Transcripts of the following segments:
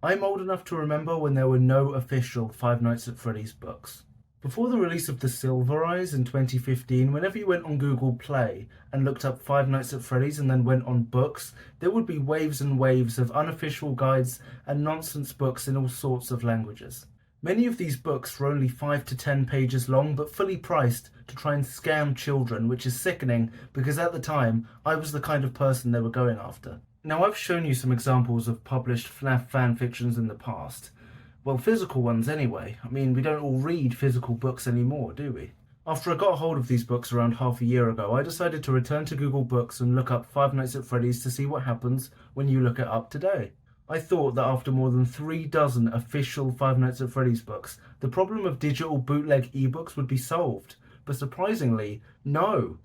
I'm old enough to remember when there were no official Five Nights at Freddy's books. Before the release of the Silver Eyes in 2015, whenever you went on Google Play and looked up Five Nights at Freddy's and then went on books, there would be waves and waves of unofficial guides and nonsense books in all sorts of languages. Many of these books were only 5 to 10 pages long but fully priced to try and scam children, which is sickening because at the time I was the kind of person they were going after. Now, I've shown you some examples of published FNAF fanfictions in the past. Well, physical ones anyway. I mean, we don't all read physical books anymore, do we? After I got a hold of these books around half a year ago, I decided to return to Google Books and look up Five Nights at Freddy's to see what happens when you look it up today. I thought that after more than 3 dozen official Five Nights at Freddy's books, the problem of digital bootleg ebooks would be solved. But surprisingly, no.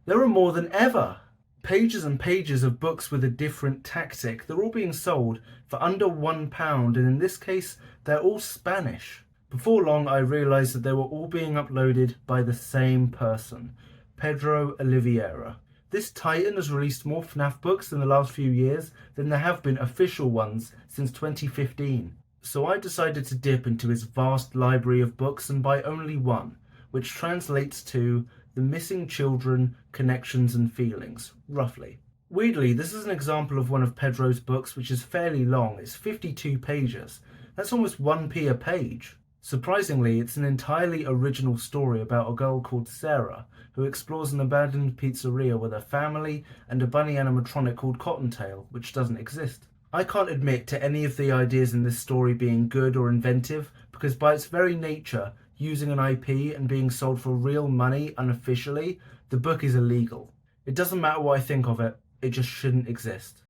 There are more than ever. Pages and pages of books with a different tactic. They're all being sold for under £1, and in this case, they're all Spanish. Before long, I realised that they were all being uploaded by the same person, Pedro Oliveira. This titan has released more FNAF books in the last few years than there have been official ones since 2015. So I decided to dip into his vast library of books and buy only one, which translates to The Missing Children, Connections and Feelings, roughly. Weirdly, this is an example of one of Pedro's books which is fairly long. It's 52 pages. That's almost 1p a page. Surprisingly, it's an entirely original story about a girl called Sarah who explores an abandoned pizzeria with her family and a bunny animatronic called Cottontail, which doesn't exist. I can't admit to any of the ideas in this story being good or inventive because by its very nature, using an IP and being sold for real money unofficially, the book is illegal. It doesn't matter what I think of it, it just shouldn't exist.